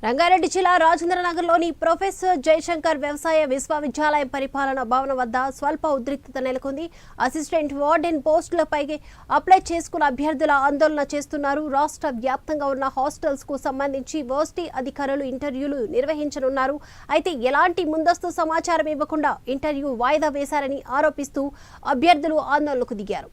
రంగారెడ్డి జిల్లా రాజేంద్రనగర్లోని ప్రొఫెసర్ జయశంకర్ వ్యవసాయ విశ్వవిద్యాలయం పరిపాలన భవనం వద్ద స్వల్ప ఉద్రిక్తత నెలకొంది. అసిస్టెంట్ వార్డెన్ పోస్టులపై అప్లై చేసుకున్న అభ్యర్థుల ఆందోళన చేస్తున్నారు. రాష్ట్ర వ్యాప్తంగా ఉన్న హాస్టల్స్ కు సంబంధించి వర్సిటీ అధికారులు ఇంటర్వ్యూలు నిర్వహించనున్నారు. అయితే ఎలాంటి ముందస్తు సమాచారం ఇవ్వకుండా ఇంటర్వ్యూ వాయిదా వేశారని ఆరోపిస్తూ అభ్యర్థులు ఆందోళనకు దిగారు.